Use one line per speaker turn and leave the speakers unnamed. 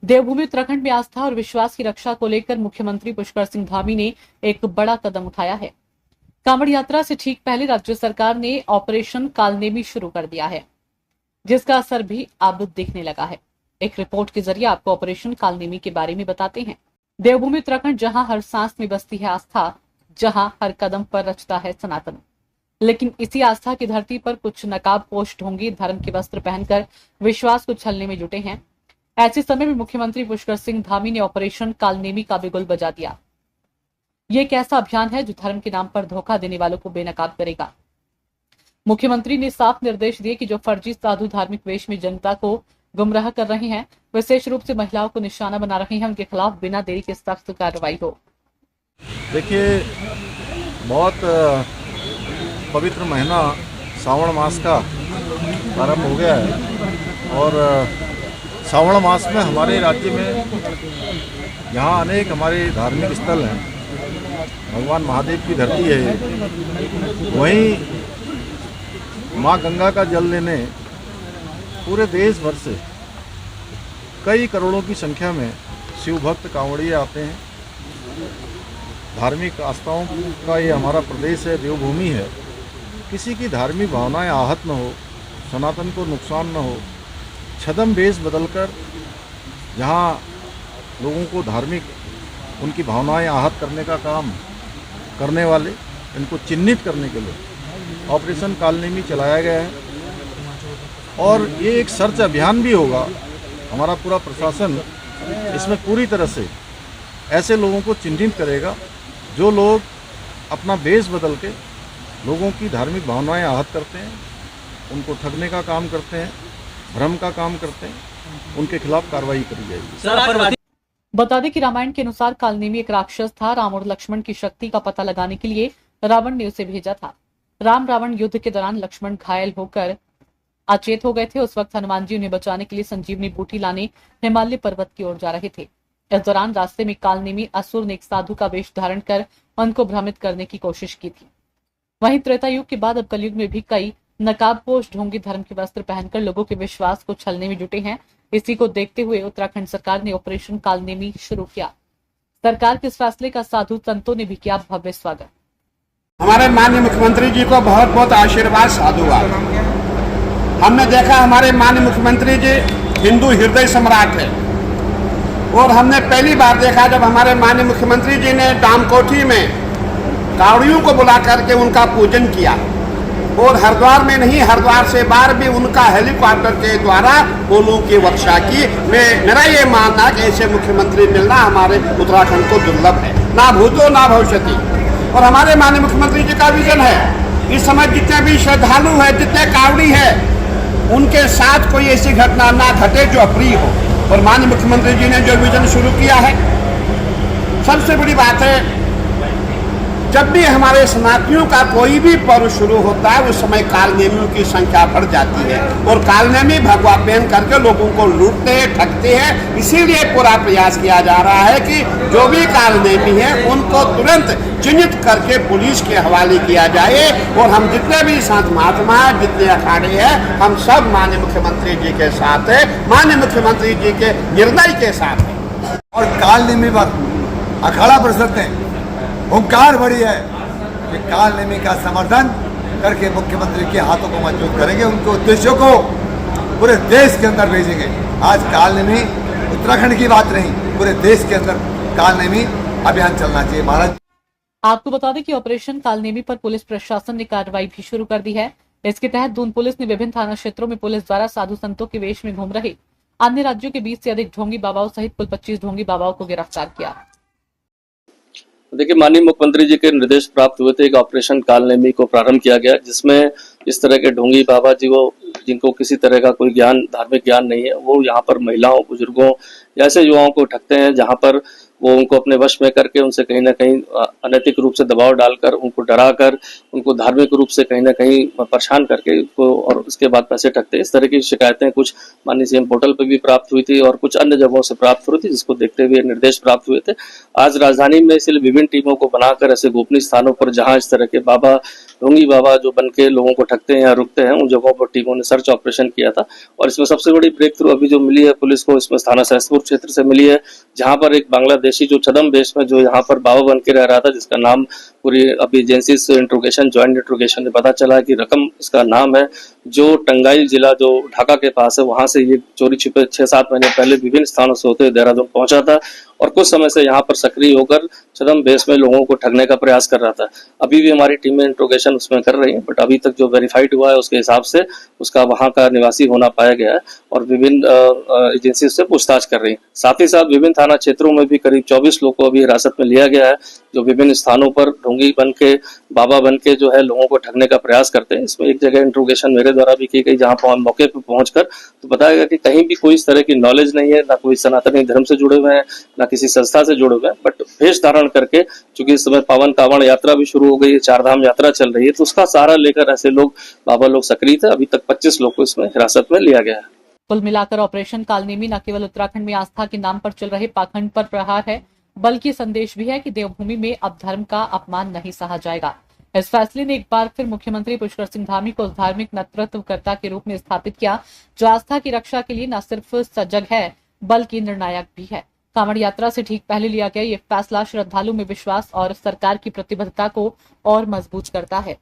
देवभूमि उत्तराखंड में आस्था और विश्वास की रक्षा को लेकर मुख्यमंत्री पुष्कर सिंह धामी ने एक बड़ा कदम उठाया है। कांवड़ यात्रा से ठीक पहले राज्य सरकार ने ऑपरेशन कालनेमी शुरू कर दिया है, जिसका असर भी अब दिखने लगा है। एक रिपोर्ट के जरिए आपको ऑपरेशन कालनेमी के बारे में बताते हैं। देवभूमि उत्तराखंड जहां हर सांस में बसती है आस्था, जहां हर कदम पर रचता है सनातन, लेकिन इसी आस्था की धरती पर कुछ नकाबपोश ढोंगी धर्म के वस्त्र पहनकर विश्वास को छलने में जुटे हैं। ऐसे समय में मुख्यमंत्री पुष्कर सिंह धामी ने ऑपरेशन कालनेमी का बिगुल बजा दिया। ये एक ऐसा अभियान है जो धर्म के नाम पर धोखा देने वालों को बेनकाब करेगा। मुख्यमंत्री ने साफ निर्देश दिए कि जो फर्जी साधु धार्मिक वेश में जनता को गुमराह कर रहे हैं, विशेष रूप से महिलाओं को निशाना बना रहे हैं, उनके खिलाफ बिना देरी के सख्त कार्रवाई हो।
देखिए, बहुत पवित्र महीना श्रावण मास का प्रारंभ हो गया है और श्रावण मास में हमारे राज्य में यहाँ अनेक हमारे धार्मिक स्थल हैं, भगवान महादेव की धरती है। वहीं माँ गंगा का जल लेने पूरे देश भर से कई करोड़ों की संख्या में शिव भक्त कांवड़िए आते हैं। धार्मिक आस्थाओं का ये हमारा प्रदेश है, देवभूमि है। किसी की धार्मिक भावनाएं आहत न हो, सनातन को नुकसान न हो, छद्म वेश बदलकर जहाँ लोगों को धार्मिक उनकी भावनाएं आहत करने का काम करने वाले, इनको चिन्हित करने के लिए ऑपरेशन कालनेमी चलाया गया है। और ये एक सर्च अभियान भी होगा। हमारा पूरा प्रशासन इसमें पूरी तरह से ऐसे लोगों को चिन्हित करेगा जो लोग अपना वेश बदल के लोगों की धार्मिक भावनाएं आहत करते हैं, उनको ठगने का काम करते हैं, भ्रम का काम करते हैं, उनके खिलाफ कार्रवाई करी जाएगी।
बता दें कि रामायण के अनुसार कालनेमी एक राक्षस था। राम और लक्ष्मण की शक्ति का पता लगाने के लिए रावण ने उसे भेजा था। राम रावण युद्ध के दौरान लक्ष्मण घायल होकर अचेत हो गए थे। उस वक्त हनुमान जी उन्हें बचाने के लिए संजीवनी बूटी लाने हिमालय पर्वत की ओर जा रहे थे। इस दौरान रास्ते में कालनेमी असुर ने एक साधु का वेश धारण कर उनको भ्रमित करने की कोशिश की थी। वहीं त्रेता युग के बाद अब कलयुग में भी कई नकाबपोश ढोंगी धर्म के वस्त्र पहनकर लोगों के विश्वास को छलने में जुटे हैं। इसी को देखते हुए उत्तराखंड सरकार ने ऑपरेशन कालनेमी शुरू किया। सरकार के इस फैसले का साधु संतों ने भी किया भव्य स्वागत।
हमारे माननीय मुख्यमंत्री जी को बहुत बहुत आशीर्वाद साधुवाद। हमने देखा हमारे माननीय मुख्यमंत्री जी हिंदू हृदय सम्राट है और हमने पहली बार देखा जब हमारे माननीय मुख्यमंत्री जी ने डामकोठी में कावड़ियों को बुला करके उनका पूजन किया और हरिद्वार में नहीं, हरिद्वार से बाहर भी उनका हेलीकॉप्टर के द्वारा फूलों की वर्षा की। मेरा ये मानना कि ऐसे मुख्यमंत्री मिलना हमारे उत्तराखंड को दुर्लभ है, ना भूतो ना भविष्यति। और हमारे माननीय मुख्यमंत्री जी का विजन है इस समय जितने भी श्रद्धालु है, जितने कावड़ी है, उनके साथ कोई ऐसी घटना ना घटे जो अप्रिय हो। और माननीय मुख्यमंत्री जी ने जो विजन शुरू किया है, सबसे बड़ी बात है, जब भी हमारे सनातनियों का कोई भी पर्व शुरू होता है उस समय कालनेमियों की संख्या बढ़ जाती है और कालनेमी भगवा पहन करके लोगों को लूटते हैं, ठगते हैं। इसीलिए पूरा प्रयास किया जा रहा है कि जो भी कालनेमी है उनको तुरंत चिन्हित करके पुलिस के हवाले किया जाए। और हम जितने भी संत महात्मा, जितने अखाड़े हैं, हम सब माननीय मुख्यमंत्री जी के साथ है, माननीय मुख्यमंत्री जी के निर्णय के साथ है।
और कालनेमी पर अखाड़ा परिषद ने हुंकार भरी है कि कालनेमी का समर्थन करके मुख्यमंत्री के हाथों को मजबूत करेंगे, उनके उद्देश्यों को पूरे देश के अंदर भेजेंगे। आज कालनेमी उत्तराखंड की बात नहीं, पूरे देश के अंदर कालनेमी अभियान चलना चाहिए। महाराज,
आपको बता दें कि ऑपरेशन कालनेमी पर पुलिस प्रशासन ने कार्रवाई भी शुरू कर दी है। इसके तहत दून पुलिस ने विभिन्न थाना क्षेत्रों में पुलिस द्वारा साधु संतों के वेश में घूम रहे अन्य राज्यों के 20 से अधिक ढोंगी बाबाओं सहित कुल 25 ढोंगी बाबाओं को गिरफ्तार किया।
देखिए, माननीय मुख्यमंत्री जी के निर्देश प्राप्त हुए थे कि ऑपरेशन कालनेमी को प्रारंभ किया गया, जिसमें इस तरह के ढोंगी बाबा जी को जिनको किसी तरह का कोई ज्ञान, धार्मिक ज्ञान नहीं है, वो यहाँ पर महिलाओं, बुजुर्गों या ऐसे युवाओं को ठगते हैं, जहाँ पर वो उनको अपने वश में करके उनसे कहीं ना कहीं अनैतिक रूप से दबाव डालकर, उनको डराकर, उनको धार्मिक रूप से कहीं ना कहीं परेशान करके उनको और उसके बाद पैसे ठगते। इस तरह की शिकायतें कुछ माननीय सीएम पोर्टल पर भी प्राप्त हुई थी और कुछ अन्य जगहों से प्राप्त हुई थी, जिसको देखते हुए निर्देश प्राप्त हुए थे। आज राजधानी में इसलिए विभिन्न टीमों को बनाकर ऐसे गोपनीय स्थानों पर जहां इस तरह के बाबा, ढोंगी बाबा जो बनके लोगों को ठगते हैं या रुकते हैं, उन जगहों पर टीमों ने सर्च ऑपरेशन किया था। और इसमें सबसे बड़ी ब्रेक थ्रू अभी जो मिली है पुलिस को, इसमें थाना सहसपुर क्षेत्र से मिली है, जहां पर एक बांग्लादेशी जो छदम बेस में जो यहाँ पर बाबा बन के रह रहा था, जिसका नाम पूरी अभी एजेंसी से इंट्रोगेशन, ज्वाइंट इंट्रोगेशन में पता चला है कि रकम इसका नाम है, जो टंगाइल जिला जो ढाका के पास है, वहां से ये चोरी छिपे 6-7 महीने पहले विभिन्न स्थानों से होते देहरादून पहुंचा था और कुछ समय से यहाँ पर सक्रिय होकर छदम बेस में लोगों को ठगने का प्रयास कर रहा था। अभी भी हमारी टीमें इंट्रोगेशन उसमें कर रही है, बट अभी तक जो वेरीफाइड हुआ है उसके हिसाब से उसका वहां का निवासी होना पाया गया है और विभिन्न एजेंसी से पूछताछ कर रही है। साथ ही साथ विभिन्न थाना क्षेत्रों में भी करीब 24 लोग को अभी हिरासत में लिया गया है, जो विभिन्न स्थानों पर ढोंगी बन के, बाबा बन के जो है लोगों को ठगने का प्रयास करते हैं। इसमें एक जगह इंट्रोगेशन मेरे द्वारा भी की गई, जहां पर मौके पर पहुंचकर तो बताया गया कि कहीं भी कोई इस तरह की नॉलेज नहीं है, ना कोई सनातनी धर्म से जुड़े हुए हैं, ना किसी संस्था से जुड़े हुए हैं, बट वेश धारण करके, चूंकि इस समय पावन कावड़ यात्रा भी शुरू हो गई है, 4 धाम यात्रा चल रही है, तो उसका सहारा लेकर ऐसे लोग, बाबा लोग सक्रिय थे। अभी तक 25 लोग को इसमें हिरासत में लिया गया है।
कुल मिलाकर ऑपरेशन कालनेमी न केवल उत्तराखंड में आस्था के नाम पर चल रहे पाखंड पर प्रहार है, बल्कि संदेश भी है कि देवभूमि में अब धर्म का अपमान नहीं सहा जाएगा। इस फैसले ने एक बार फिर मुख्यमंत्री पुष्कर सिंह धामी को उस धार्मिक नेतृत्वकर्ता के रूप में स्थापित किया, जो आस्था की रक्षा के लिए न सिर्फ सजग है, बल्कि निर्णायक भी है। कांवड़ यात्रा से ठीक पहले लिया गया ये फैसला श्रद्धालु में विश्वास और सरकार की प्रतिबद्धता को और मजबूत करता है।